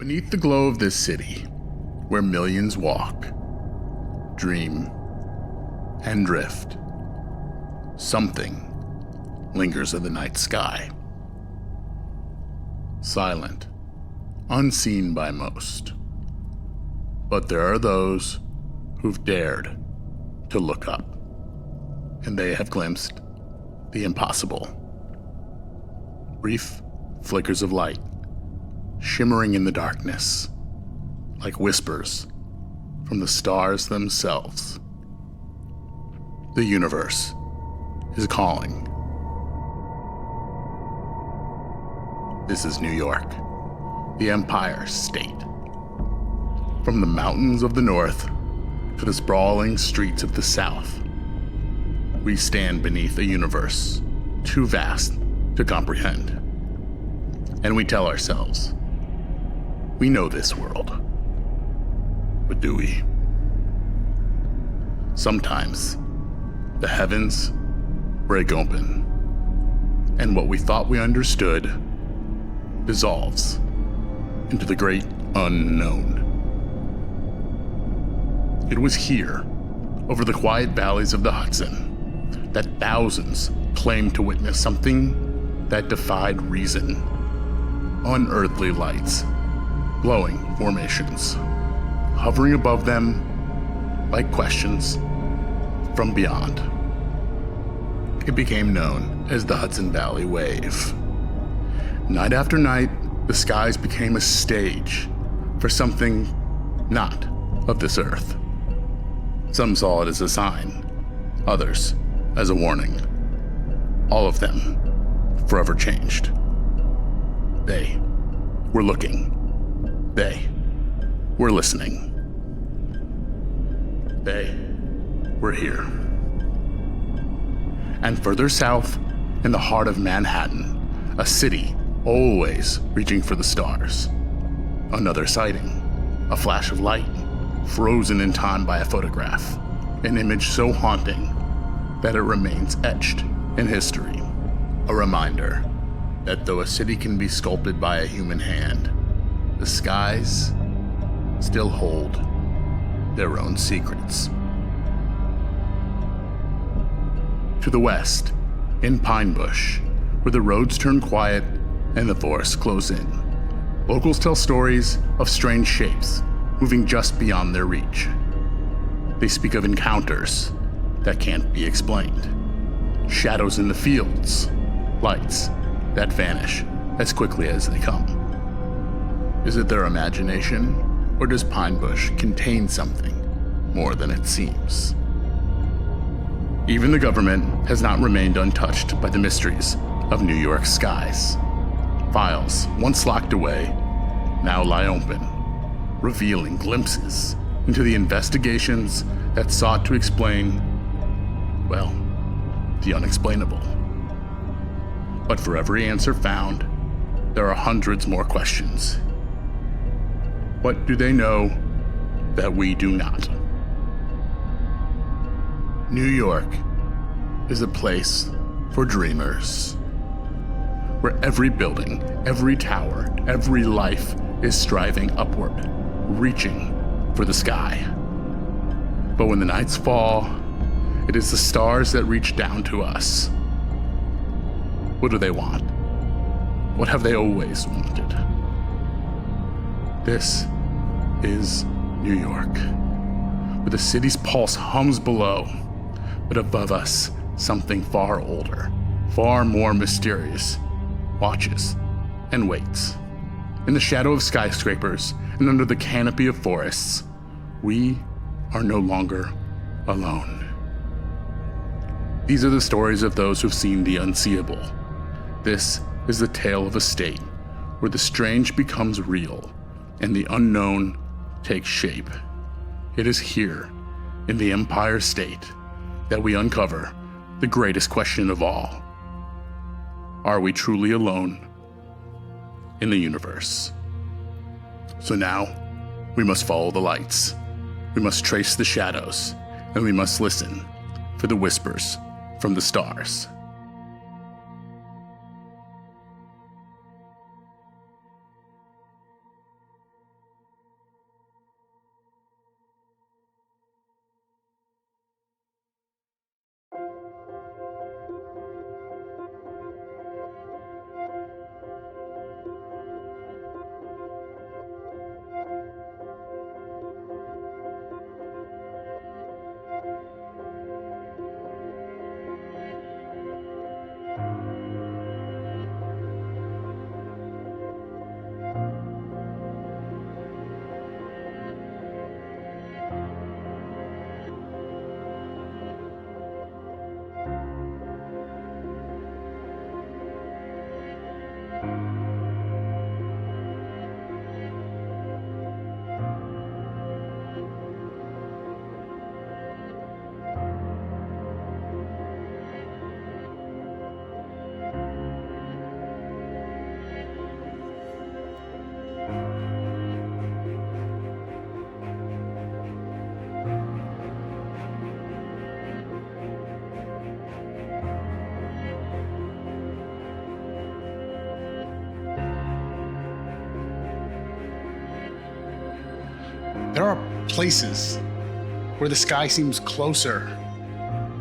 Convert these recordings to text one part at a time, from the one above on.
Beneath the glow of this city, where millions walk, dream, and drift, something lingers in the night sky. Silent, unseen by most. But there are those who've dared to look up, and they have glimpsed the impossible. Brief flickers of light, shimmering in the darkness, like whispers from the stars themselves. The universe is calling. This is New York, the Empire State. From the mountains of the north to the sprawling streets of the south, we stand beneath a universe too vast to comprehend. And we tell ourselves, we know this world. But do we? Sometimes the heavens break open, and what we thought we understood dissolves into the great unknown. It was here, over the quiet valleys of the Hudson, that thousands claimed to witness something that defied reason. Unearthly lights, glowing formations, hovering above them like questions from beyond. It became known as the Hudson Valley Wave. Night after night, the skies became a stage for something not of this earth. Some saw it as a sign, others as a warning. All of them forever changed. They were looking. They were listening. They were here. And further south, in the heart of Manhattan, a city always reaching for the stars. Another sighting, a flash of light, frozen in time by a photograph, an image so haunting that it remains etched in history. A reminder that though a city can be sculpted by a human hand, the skies still hold their own secrets. To the west, in Pine Bush, where the roads turn quiet and the forests close in, locals tell stories of strange shapes moving just beyond their reach. They speak of encounters that can't be explained, shadows in the fields, lights that vanish as quickly as they come. Is it their imagination, or does Pine Bush contain something more than it seems? Even the government has not remained untouched by the mysteries of New York's skies. Files once locked away now lie open, revealing glimpses into the investigations that sought to explain, well, the unexplainable. But for every answer found, there are hundreds more questions. What do they know that we do not? New York is a place for dreamers, where every building, every tower, every life is striving upward, reaching for the sky. But when the nights fall, it is the stars that reach down to us. What do they want? What have they always wanted? This is New York, where the city's pulse hums below, but above us, something far older, far more mysterious, watches and waits. In the shadow of skyscrapers and under the canopy of forests, we are no longer alone. These are the stories of those who've seen the unseeable. This is the tale of a state where the strange becomes real and the unknown takes shape. It is here, in the Empire State, that we uncover the greatest question of all. Are we truly alone in the universe? So now, we must follow the lights. We must trace the shadows, and we must listen for the whispers from the stars. There are places where the sky seems closer,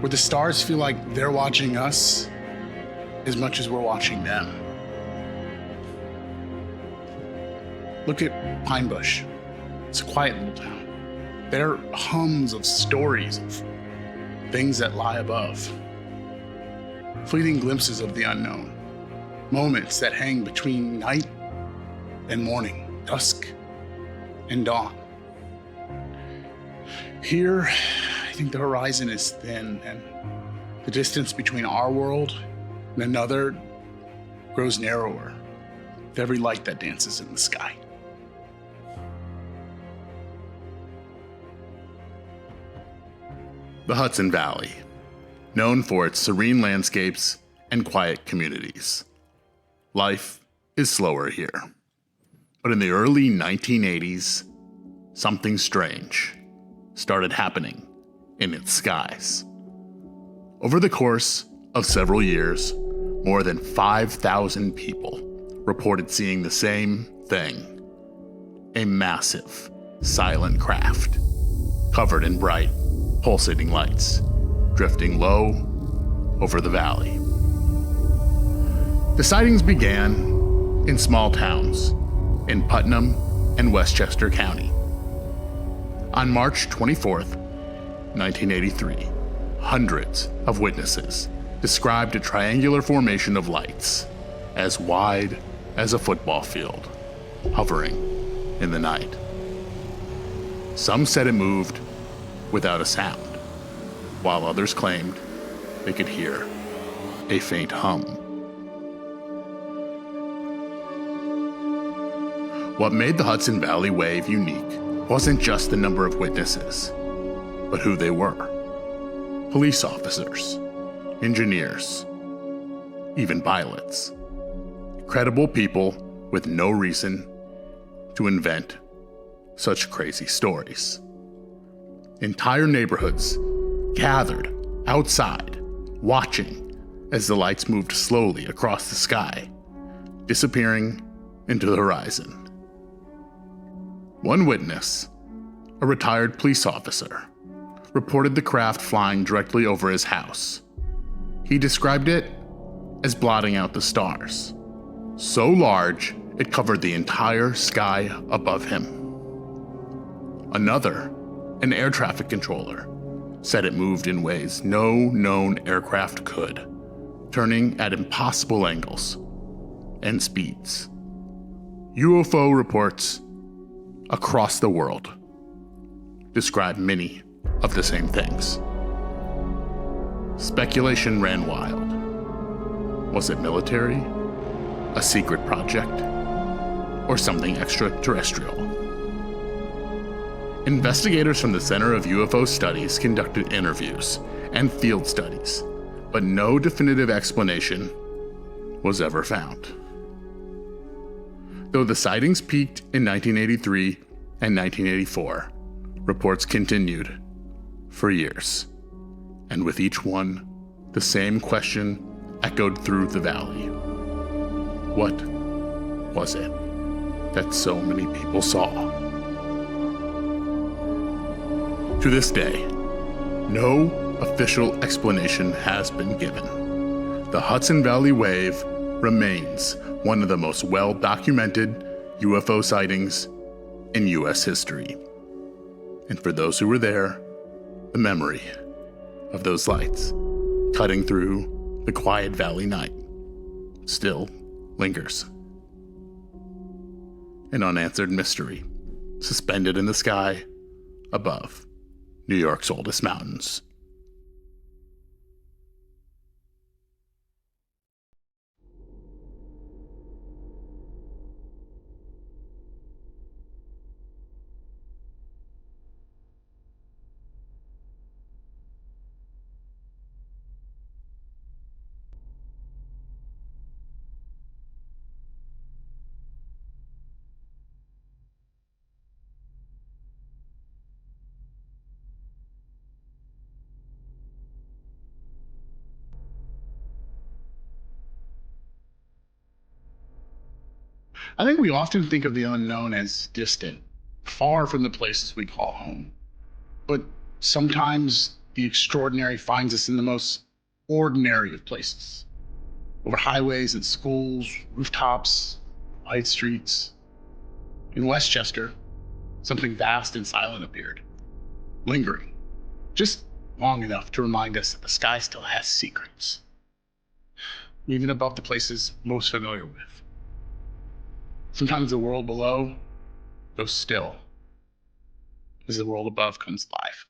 where the stars feel like they're watching us as much as we're watching them. Look at Pine Bush. It's a quiet little town. There are hums of stories of things that lie above. Fleeting glimpses of the unknown. Moments that hang between night and morning, dusk and dawn. Here, I think the horizon is thin, and the distance between our world and another grows narrower with every light that dances in the sky. The Hudson Valley, known for its serene landscapes and quiet communities. Life is slower here. But in the early 1980s, something strange started happening in its skies. Over the course of several years, more than 5,000 people reported seeing the same thing: a massive, silent craft, covered in bright, pulsating lights, drifting low over the valley. The sightings began in small towns in Putnam and Westchester County. On March 24th, 1983, hundreds of witnesses described a triangular formation of lights as wide as a football field, hovering in the night. Some said it moved without a sound, while others claimed they could hear a faint hum. What made the Hudson Valley Wave unique wasn't just the number of witnesses, but who they were. Police officers, engineers, even pilots. Credible people with no reason to invent such crazy stories. Entire neighborhoods gathered outside, watching as the lights moved slowly across the sky, disappearing into the horizon. One witness, a retired police officer, reported the craft flying directly over his house. He described it as blotting out the stars, so large it covered the entire sky above him. Another, an air traffic controller, said it moved in ways no known aircraft could, turning at impossible angles and speeds. UFO reports across the world describe many of the same things. Speculation ran wild. Was it military, a secret project, or something extraterrestrial? Investigators from the Center of UFO Studies conducted interviews and field studies, but no definitive explanation was ever found. Though the sightings peaked in 1983 and 1984, reports continued for years, and with each one, the same question echoed through the valley. What was it that so many people saw? To this day, no official explanation has been given. The Hudson Valley Wave remains one of the most well-documented UFO sightings in U.S. history. And for those who were there, the memory of those lights cutting through the quiet valley night still lingers. An unanswered mystery suspended in the sky above New York's oldest mountains. I think we often think of the unknown as distant, far from the places we call home. But sometimes the extraordinary finds us in the most ordinary of places. Over highways and schools, rooftops, wide streets. In Westchester, something vast and silent appeared, lingering, just long enough to remind us that the sky still has secrets, even above the places most familiar with. Sometimes the world below goes still, as the world above comes alive.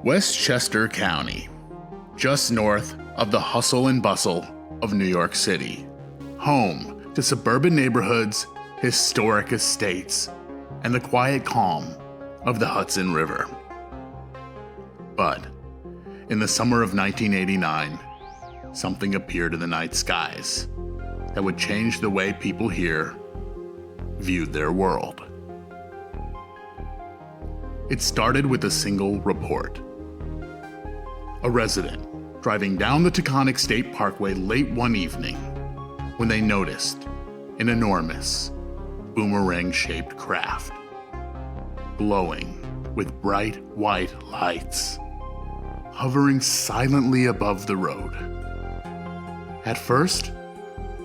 Westchester County, just north of the hustle and bustle of New York City, home to suburban neighborhoods, historic estates, and the quiet calm of the Hudson River. But in the summer of 1989, something appeared in the night skies that would change the way people here viewed their world. It started with a single report. A resident driving down the Taconic State Parkway late one evening when they noticed an enormous boomerang-shaped craft glowing with bright white lights, hovering silently above the road. At first,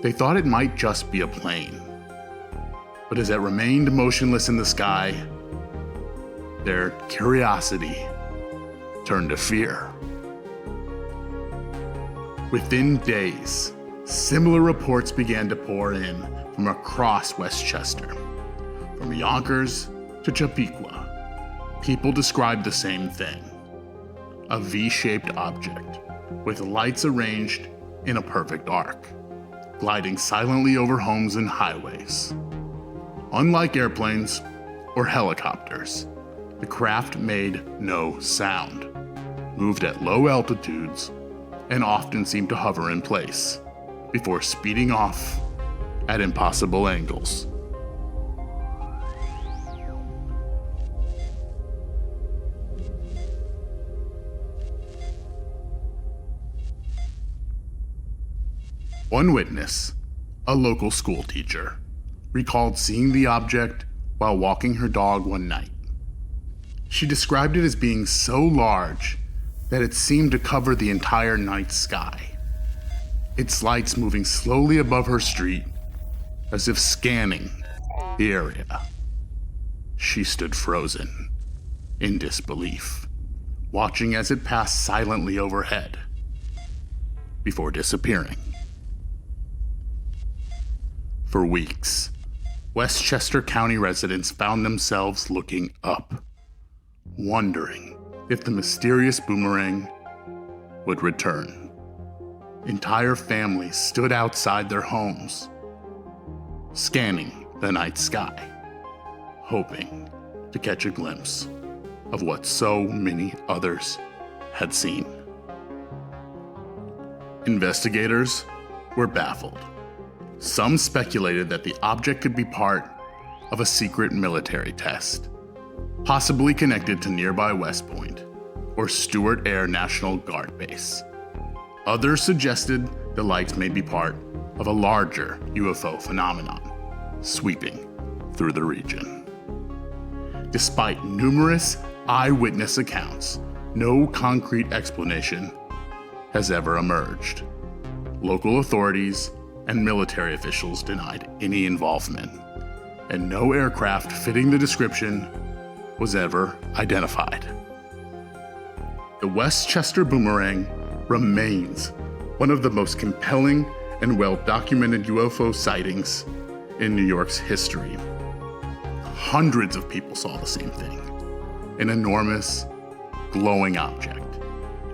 they thought it might just be a plane, but as it remained motionless in the sky, their curiosity turned to fear. Within days, similar reports began to pour in from across Westchester. From Yonkers to Chappaqua, people described the same thing: a V-shaped object with lights arranged in a perfect arc, gliding silently over homes and highways. Unlike airplanes or helicopters, the craft made no sound, moved at low altitudes, and often seemed to hover in place before speeding off at impossible angles. One witness, a local school teacher, recalled seeing the object while walking her dog one night. She described it as being so large that it seemed to cover the entire night sky, its lights moving slowly above her street as if scanning the area. She stood frozen, in disbelief, watching as it passed silently overhead, before disappearing. For weeks, Westchester County residents found themselves looking up, wondering if the mysterious boomerang would return. Entire families stood outside their homes, scanning the night sky, hoping to catch a glimpse of what so many others had seen. Investigators were baffled. Some speculated that the object could be part of a secret military test, possibly connected to nearby West Point or Stewart Air National Guard Base. Others suggested the lights may be part of a larger UFO phenomenon sweeping through the region. Despite numerous eyewitness accounts, no concrete explanation has ever emerged. Local authorities and military officials denied any involvement, and no aircraft fitting the description was ever identified. The Westchester boomerang remains one of the most compelling and well-documented UFO sightings in New York's history. Hundreds of people saw the same thing: an enormous, glowing object,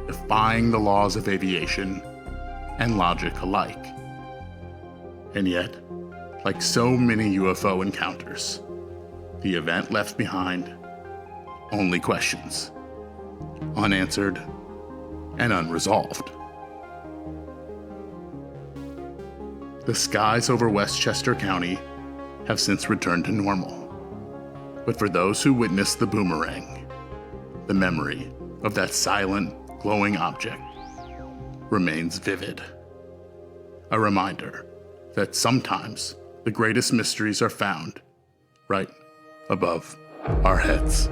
defying the laws of aviation and logic alike. And yet, like so many UFO encounters, the event left behind only questions, unanswered and unresolved. The skies over Westchester County have since returned to normal, but for those who witnessed the boomerang, the memory of that silent, glowing object remains vivid. A reminder that sometimes the greatest mysteries are found right above our heads.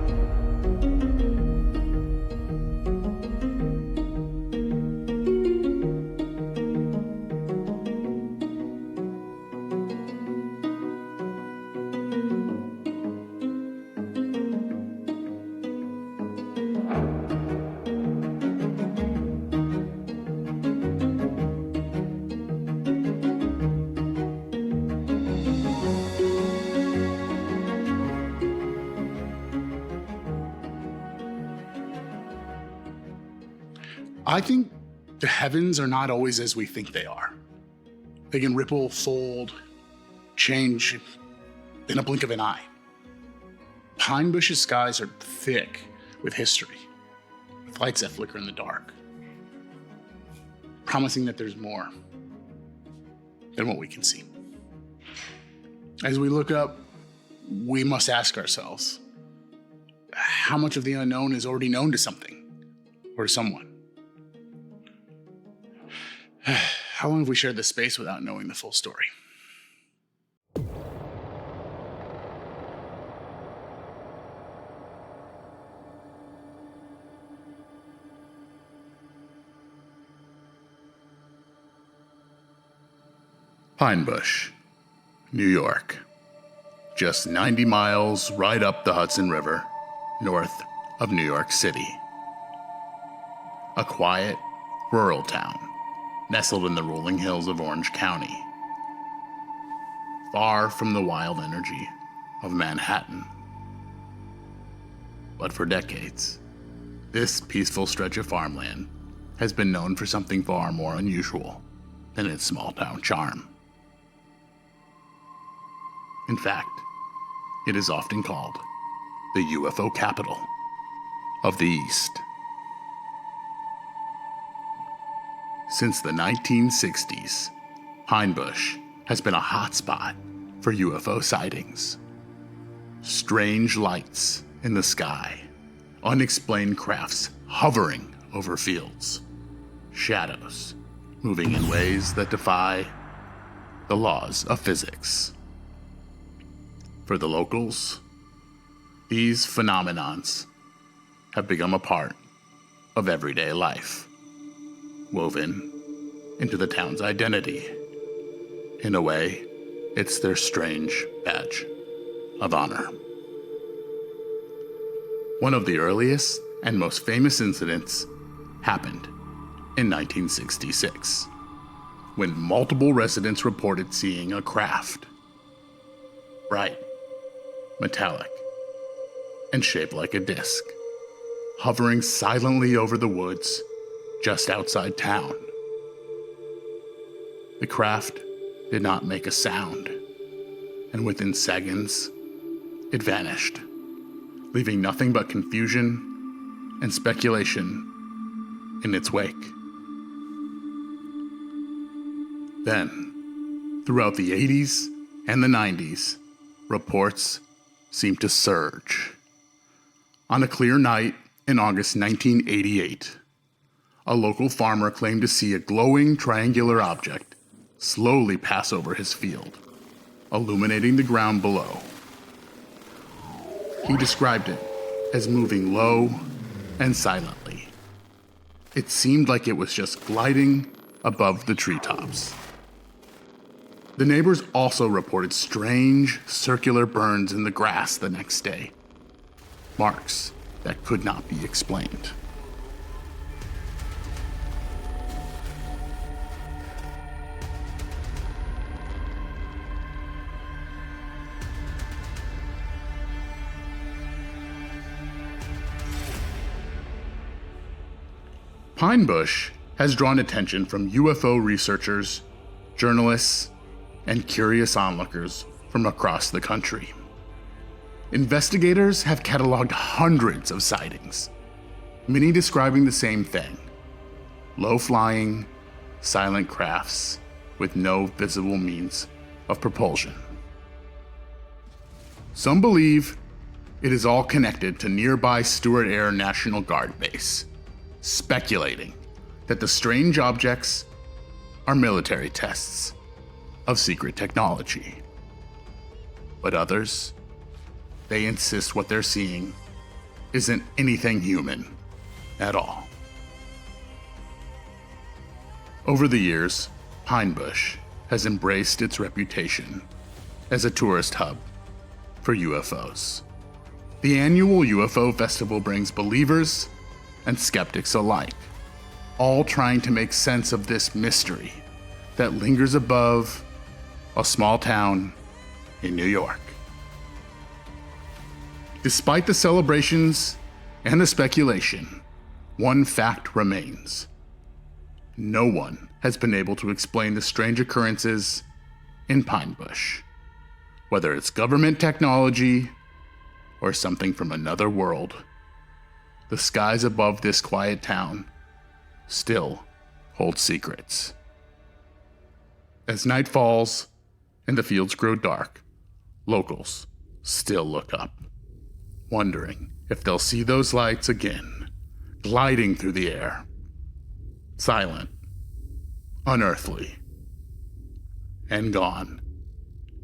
I think the heavens are not always as we think they are. They can ripple, fold, change in a blink of an eye. Pine Bush's skies are thick with history, with lights that flicker in the dark, promising that there's more than what we can see. As we look up, we must ask ourselves, how much of the unknown is already known to something or to someone? How long have we shared this space without knowing the full story? Pine Bush, New York. Just 90 miles right up the Hudson River, north of New York City. A quiet, rural town nestled in the rolling hills of Orange County, far from the wild energy of Manhattan. But for decades, this peaceful stretch of farmland has been known for something far more unusual than its small-town charm. In fact, it is often called the UFO capital of the East. Since the 1960s, Pine Bush has been a hotspot for UFO sightings. Strange lights in the sky, unexplained crafts hovering over fields, shadows moving in ways that defy the laws of physics. For the locals, these phenomenons have become a part of everyday life, woven into the town's identity. In a way, it's their strange badge of honor. One of the earliest and most famous incidents happened in 1966, when multiple residents reported seeing a craft, bright, metallic, and shaped like a disc, hovering silently over the woods just outside town. The craft did not make a sound, and within seconds, it vanished, leaving nothing but confusion and speculation in its wake. Then, throughout the 80s and the 90s, reports seemed to surge. On a clear night in August 1988, a local farmer claimed to see a glowing triangular object slowly pass over his field, illuminating the ground below. He described it as moving low and silently. It seemed like it was just gliding above the treetops. The neighbors also reported strange circular burns in the grass the next day, marks that could not be explained. Pine Bush has drawn attention from UFO researchers, journalists, and curious onlookers from across the country. Investigators have cataloged hundreds of sightings, many describing the same thing: low-flying, silent crafts with no visible means of propulsion. Some believe it is all connected to nearby Stewart Air National Guard Base, speculating that the strange objects are military tests of secret technology. But others, they insist what they're seeing isn't anything human at all. Over the years, Pine Bush has embraced its reputation as a tourist hub for UFOs. The annual UFO festival brings believers and skeptics alike, all trying to make sense of this mystery that lingers above a small town in New York. Despite the celebrations and the speculation, one fact remains. No one has been able to explain the strange occurrences in Pine Bush, whether it's government technology or something from another world. The skies above this quiet town still hold secrets. As night falls and the fields grow dark, locals still look up, wondering if they'll see those lights again, gliding through the air, silent, unearthly, and gone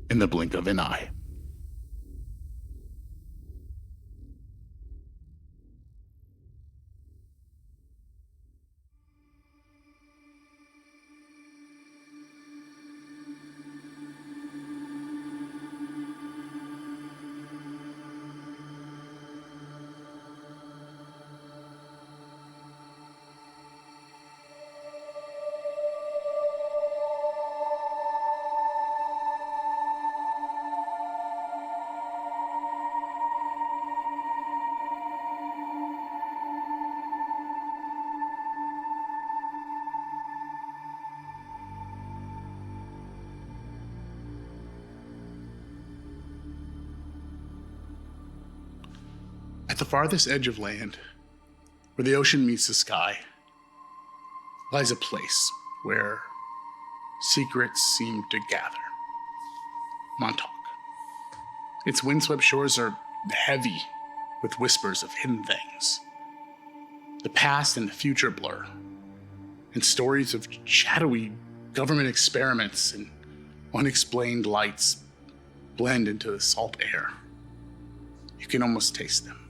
in the blink of an eye. At the farthest edge of land, where the ocean meets the sky, lies a place where secrets seem to gather. Montauk. Its windswept shores are heavy with whispers of hidden things. The past and the future blur, and stories of shadowy government experiments and unexplained lights blend into the salt air. You can almost taste them.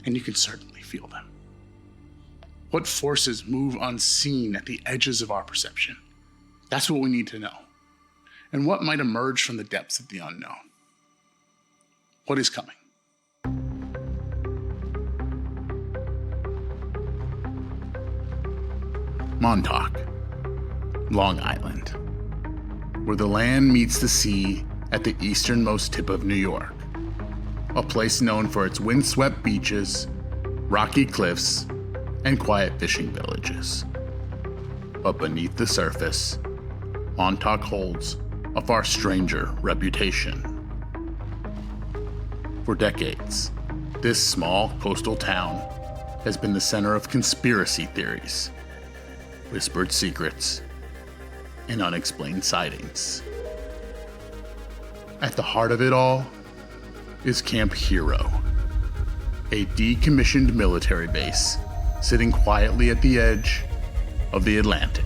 And you can certainly feel them. What forces move unseen at the edges of our perception? That's what we need to know. And what might emerge from the depths of the unknown? What is coming? Montauk, Long Island, where the land meets the sea at the easternmost tip of New York. A place known for its windswept beaches, rocky cliffs, and quiet fishing villages. But beneath the surface, Montauk holds a far stranger reputation. For decades, this small coastal town has been the center of conspiracy theories, whispered secrets, and unexplained sightings. At the heart of it all is Camp Hero, a decommissioned military base sitting quietly at the edge of the Atlantic.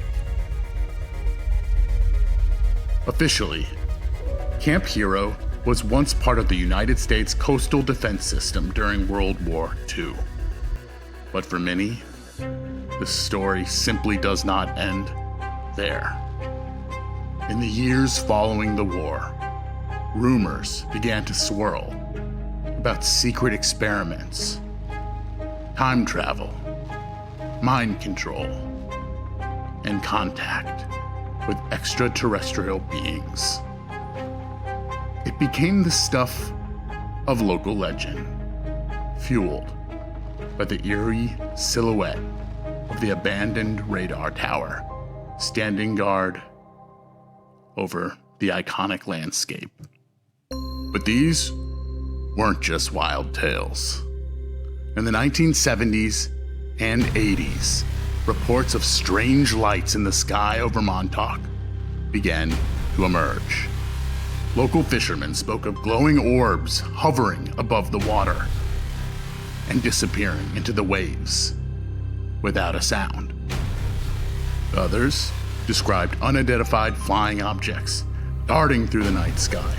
Officially, Camp Hero was once part of the United States coastal defense system during World War II. But for many, the story simply does not end there. In the years following the war, rumors began to swirl about secret experiments, time travel, mind control, and contact with extraterrestrial beings. It became the stuff of local legend, fueled by the eerie silhouette of the abandoned radar tower standing guard over the iconic landscape. But these weren't just wild tales. In the 1970s and 80s, reports of strange lights in the sky over Montauk began to emerge. Local fishermen spoke of glowing orbs hovering above the water and disappearing into the waves without a sound. Others described unidentified flying objects darting through the night sky,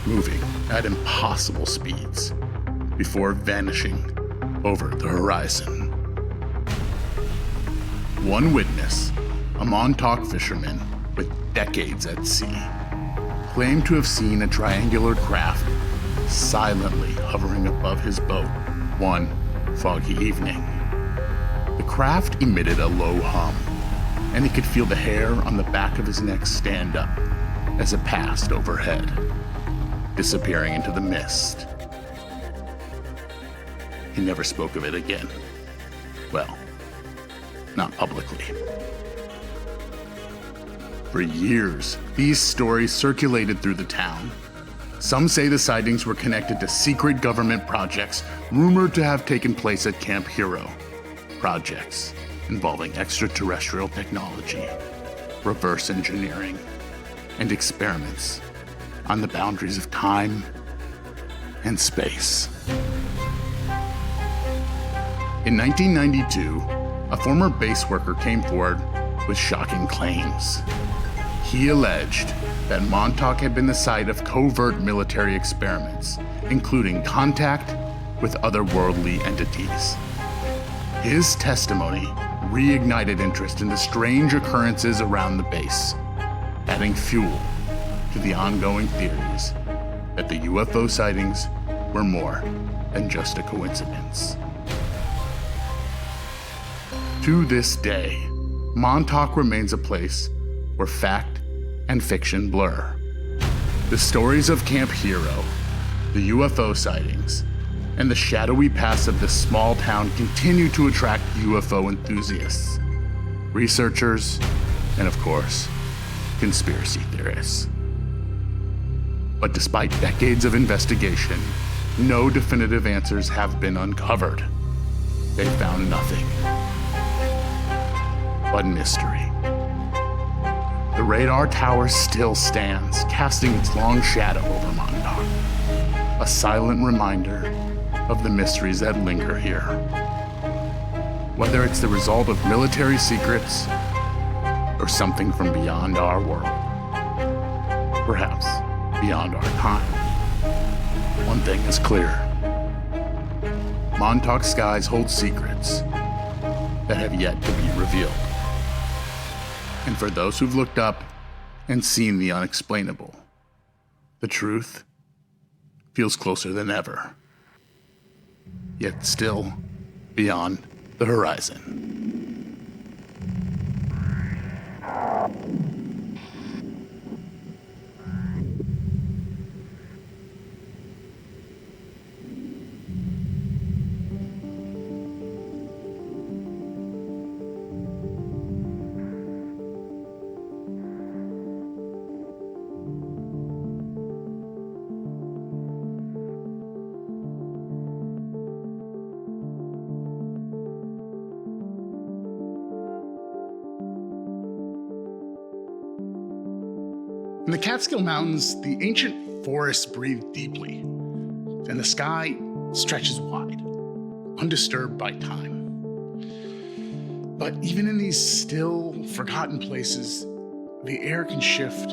moving at impossible speeds before vanishing over the horizon. One witness, a Montauk fisherman with decades at sea, claimed to have seen a triangular craft silently hovering above his boat one foggy evening. The craft emitted a low hum, and he could feel the hair on the back of his neck stand up as it passed overhead, disappearing into the mist. He never spoke of it again. Well, not publicly. For years, these stories circulated through the town. Some say the sightings were connected to secret government projects rumored to have taken place at Camp Hero. Projects involving extraterrestrial technology, reverse engineering, and experiments on the boundaries of time and space. In 1992, a former base worker came forward with shocking claims. He alleged that Montauk had been the site of covert military experiments, including contact with otherworldly entities. His testimony reignited interest in the strange occurrences around the base, adding fuel to the ongoing theories that the UFO sightings were more than just a coincidence. To this day, Montauk remains a place where fact and fiction blur. The stories of Camp Hero, the UFO sightings, and the shadowy past of this small town continue to attract UFO enthusiasts, researchers, and of course, conspiracy theorists. But despite decades of investigation, no definitive answers have been uncovered. They found nothing but mystery. The radar tower still stands, casting its long shadow over Montauk, a silent reminder of the mysteries that linger here. Whether it's the result of military secrets or something from beyond our world, perhaps beyond our time, one thing is clear. Montauk skies hold secrets that have yet to be revealed. And for those who've looked up and seen the unexplainable, the truth feels closer than ever, yet still beyond the horizon. In the Catskill Mountains, the ancient forests breathe deeply, and the sky stretches wide, undisturbed by time. But even in these still, forgotten places, the air can shift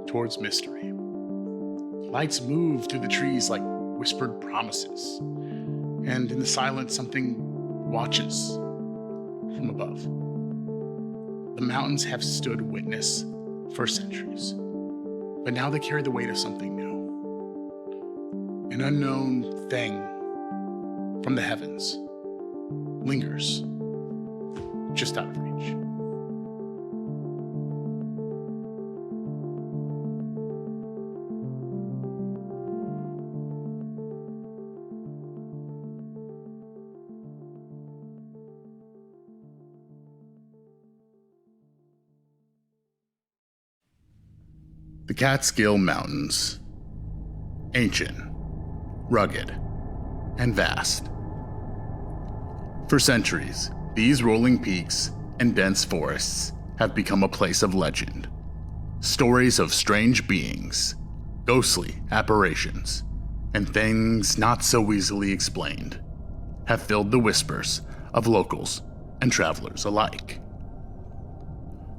towards mystery. Lights move through the trees like whispered promises, and in the silence, something watches from above. The mountains have stood witness for centuries. But now they carry the weight of something new. An unknown thing from the heavens lingers just out of reach. The Catskill Mountains. Ancient, rugged, and vast. For centuries, these rolling peaks and dense forests have become a place of legend. Stories of strange beings, ghostly apparitions, and things not so easily explained have filled the whispers of locals and travelers alike.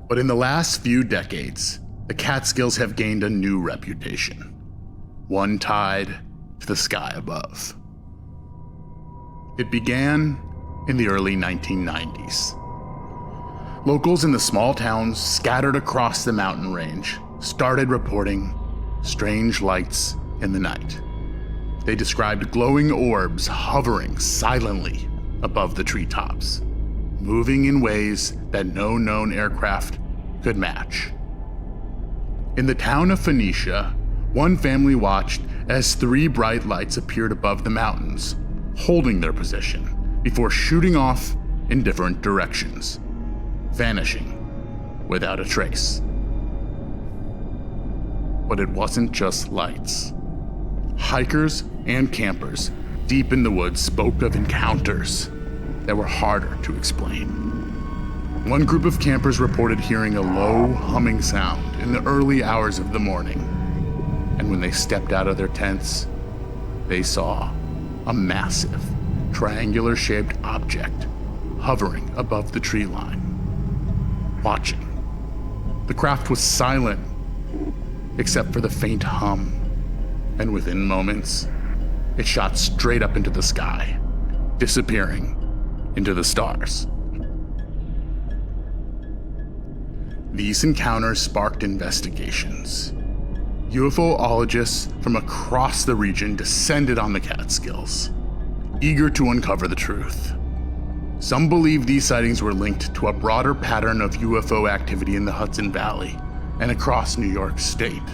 But in the last few decades, the Catskills have gained a new reputation, one tied to the sky above. It began in the early 1990s. Locals in the small towns scattered across the mountain range started reporting strange lights in the night. They described glowing orbs hovering silently above the treetops, moving in ways that no known aircraft could match. In the town of Phoenicia, one family watched as 3 bright lights appeared above the mountains, holding their position before shooting off in different directions, vanishing without a trace. But it wasn't just lights. Hikers and campers deep in the woods spoke of encounters that were harder to explain. One group of campers reported hearing a low humming sound in the early hours of the morning, and when they stepped out of their tents, they saw a massive, triangular-shaped object hovering above the tree line, watching. The craft was silent, except for the faint hum, and within moments, it shot straight up into the sky, disappearing into the stars. These encounters sparked investigations. UFOologists from across the region descended on the Catskills, eager to uncover the truth. Some believe these sightings were linked to a broader pattern of UFO activity in the Hudson Valley and across New York State,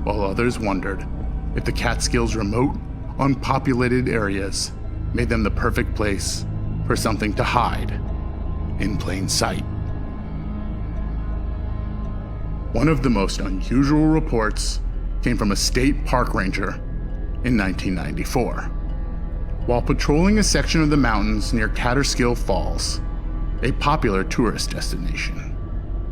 while others wondered if the Catskills' remote, unpopulated areas made them the perfect place for something to hide in plain sight. One of the most unusual reports came from a state park ranger in 1994. While patrolling a section of the mountains near Catskill Falls, a popular tourist destination,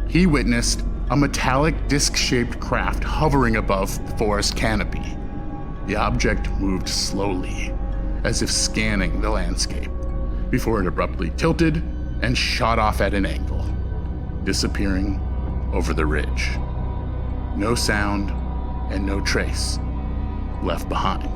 he witnessed a metallic disc-shaped craft hovering above the forest canopy. The object moved slowly, as if scanning the landscape, before it abruptly tilted and shot off at an angle, disappearing over the ridge. No sound and no trace left behind.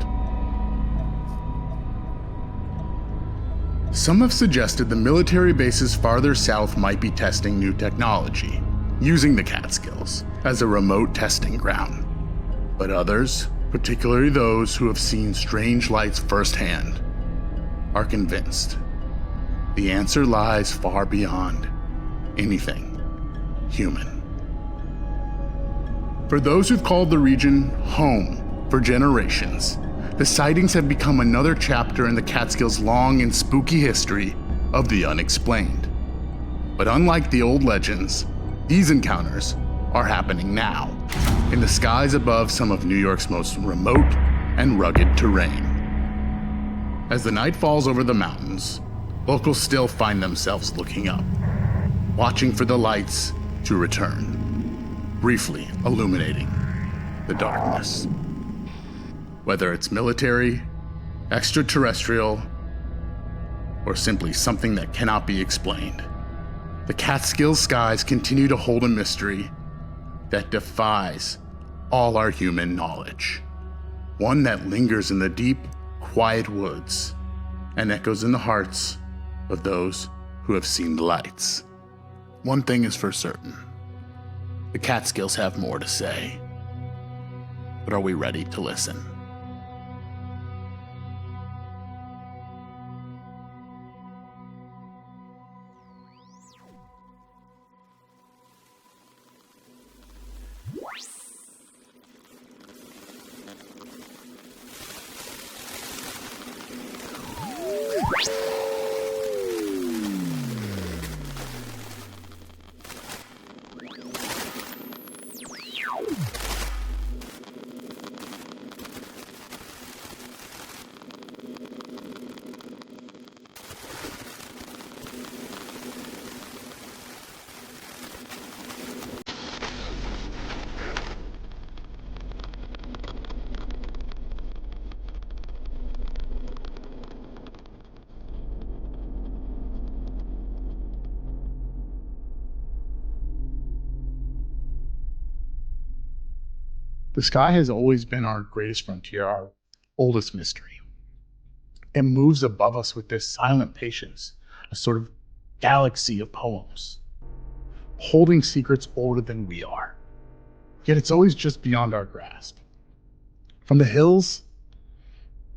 Some have suggested the military bases farther south might be testing new technology, using the Catskills as a remote testing ground. But others, particularly those who have seen strange lights firsthand, are convinced the answer lies far beyond anything human. For those who've called the region home for generations, the sightings have become another chapter in the Catskills' long and spooky history of the unexplained. But unlike the old legends, these encounters are happening now, in the skies above some of New York's most remote and rugged terrain. As the night falls over the mountains, locals still find themselves looking up, watching for the lights to return, briefly illuminating the darkness. Whether it's military, extraterrestrial, or simply something that cannot be explained, the Catskill skies continue to hold a mystery that defies all our human knowledge. One that lingers in the deep, quiet woods and echoes in the hearts of those who have seen the lights. One thing is for certain, the Catskills have more to say. But are we ready to listen? The sky has always been our greatest frontier, our oldest mystery. It moves above us with this silent patience, a sort of galaxy of poems, holding secrets older than we are. Yet it's always just beyond our grasp. From the hills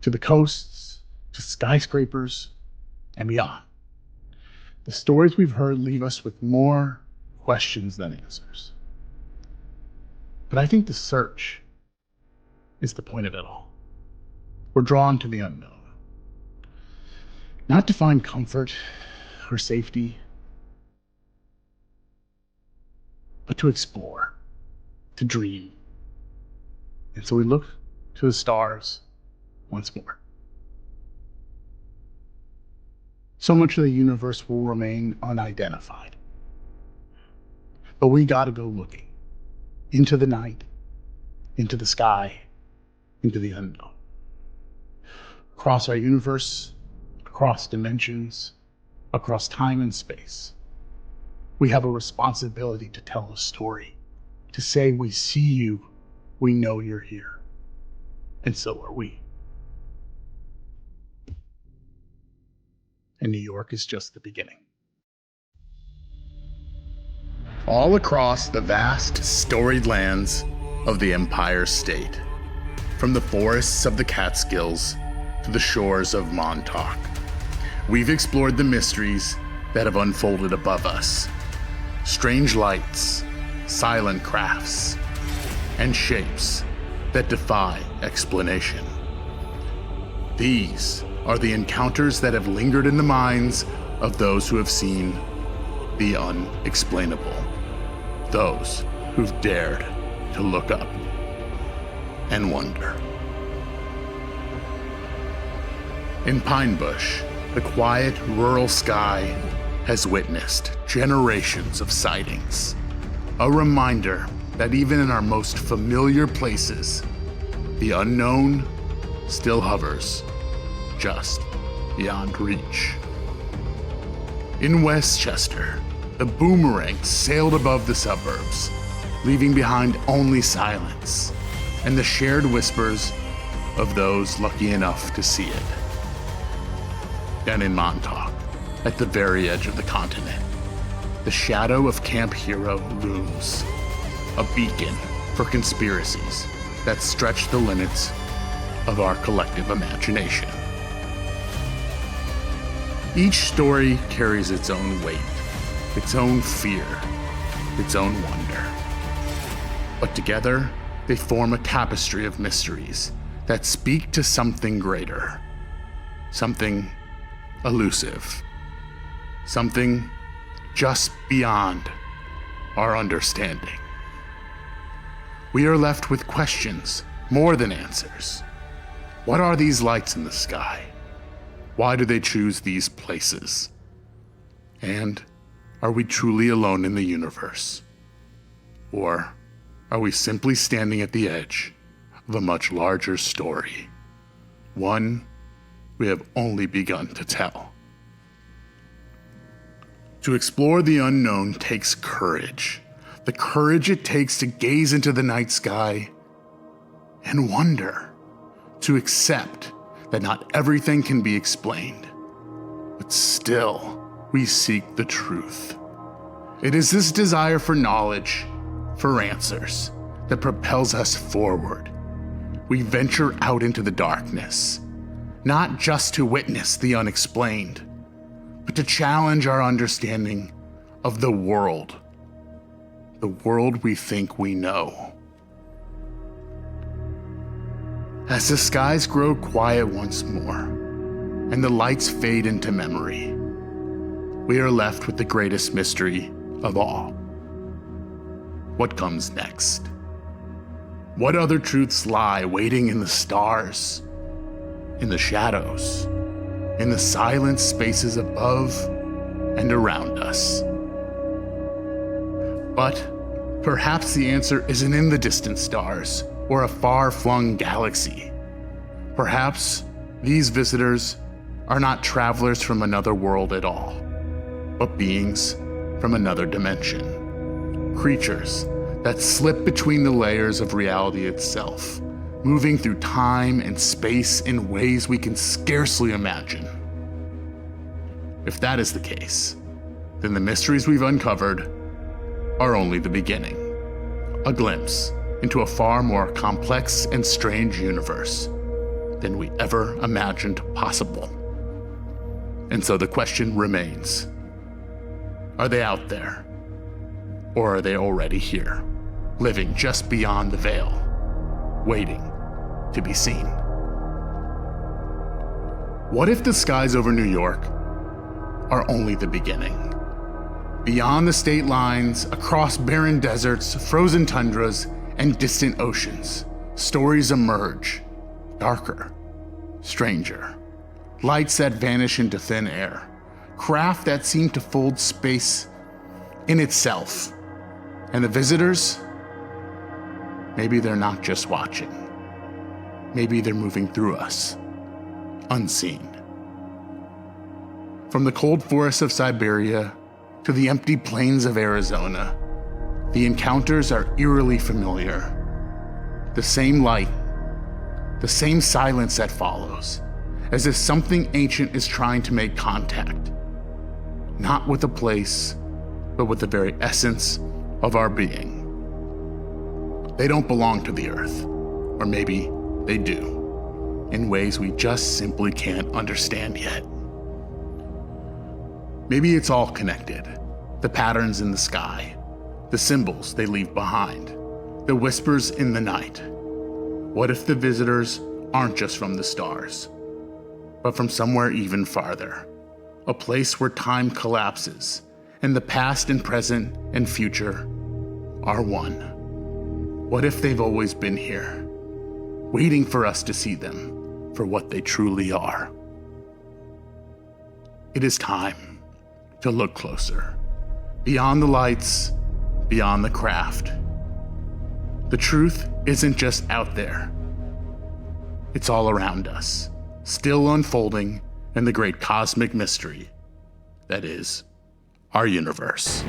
to the coasts to skyscrapers and beyond, the stories we've heard leave us with more questions than answers. But I think the search is the point of it all. We're drawn to the unknown, not to find comfort or safety, but to explore, to dream. And so we look to the stars once more. So much of the universe will remain unidentified. But we gotta go looking into the night, into the sky, into the unknown. Across our universe, across dimensions, across time and space, we have a responsibility to tell a story, to say we see you, we know you're here, and so are we. And New York is just the beginning. All across the vast, storied lands of the Empire State, from the forests of the Catskills to the shores of Montauk, we've explored the mysteries that have unfolded above us. Strange lights, silent crafts, and shapes that defy explanation. These are the encounters that have lingered in the minds of those who have seen the unexplainable. Those who've dared to look up and wonder. In Pine Bush, the quiet rural sky has witnessed generations of sightings. A reminder that even in our most familiar places, the unknown still hovers just beyond reach. In Westchester, the boomerang sailed above the suburbs, leaving behind only silence and the shared whispers of those lucky enough to see it. And in Montauk, at the very edge of the continent, the shadow of Camp Hero looms, a beacon for conspiracies that stretch the limits of our collective imagination. Each story carries its own weight, its own fear, its own wonder. But together, they form a tapestry of mysteries that speak to something greater, something elusive, something just beyond our understanding. We are left with questions more than answers. What are these lights in the sky? Why do they choose these places? And are we truly alone in the universe? Or are we simply standing at the edge of a much larger story? One we have only begun to tell. To explore the unknown takes courage. The courage it takes to gaze into the night sky and wonder. To accept that not everything can be explained, but still we seek the truth. It is this desire for knowledge, for answers, that propels us forward. We venture out into the darkness, not just to witness the unexplained, but to challenge our understanding of the world we think we know. As the skies grow quiet once more, and the lights fade into memory, we are left with the greatest mystery of all. What comes next? What other truths lie waiting in the stars, in the shadows, in the silent spaces above and around us? But perhaps the answer isn't in the distant stars or a far-flung galaxy. Perhaps these visitors are not travelers from another world at all, but beings from another dimension. Creatures that slip between the layers of reality itself, moving through time and space in ways we can scarcely imagine. If that is the case, then the mysteries we've uncovered are only the beginning, a glimpse into a far more complex and strange universe than we ever imagined possible. And so the question remains, are they out there? Or are they already here, living just beyond the veil, waiting to be seen? What if the skies over New York are only the beginning? Beyond the state lines, across barren deserts, frozen tundras, and distant oceans, stories emerge, darker, stranger. Lights that vanish into thin air, craft that seem to fold space in itself. And the visitors, maybe they're not just watching. Maybe they're moving through us, unseen. From the cold forests of Siberia to the empty plains of Arizona, the encounters are eerily familiar. The same light, the same silence that follows, as if something ancient is trying to make contact, not with a place, but with the very essence of our being. They don't belong to the earth, or maybe they do, in ways we just simply can't understand yet. Maybe it's all connected, the patterns in the sky, the symbols they leave behind, the whispers in the night. What if the visitors aren't just from the stars, but from somewhere even farther, a place where time collapses and the past and present and future are one? What if they've always been here, waiting for us to see them for what they truly are? It is time to look closer, beyond the lights, beyond the craft. The truth isn't just out there. It's all around us, still unfolding in the great cosmic mystery that is our universe.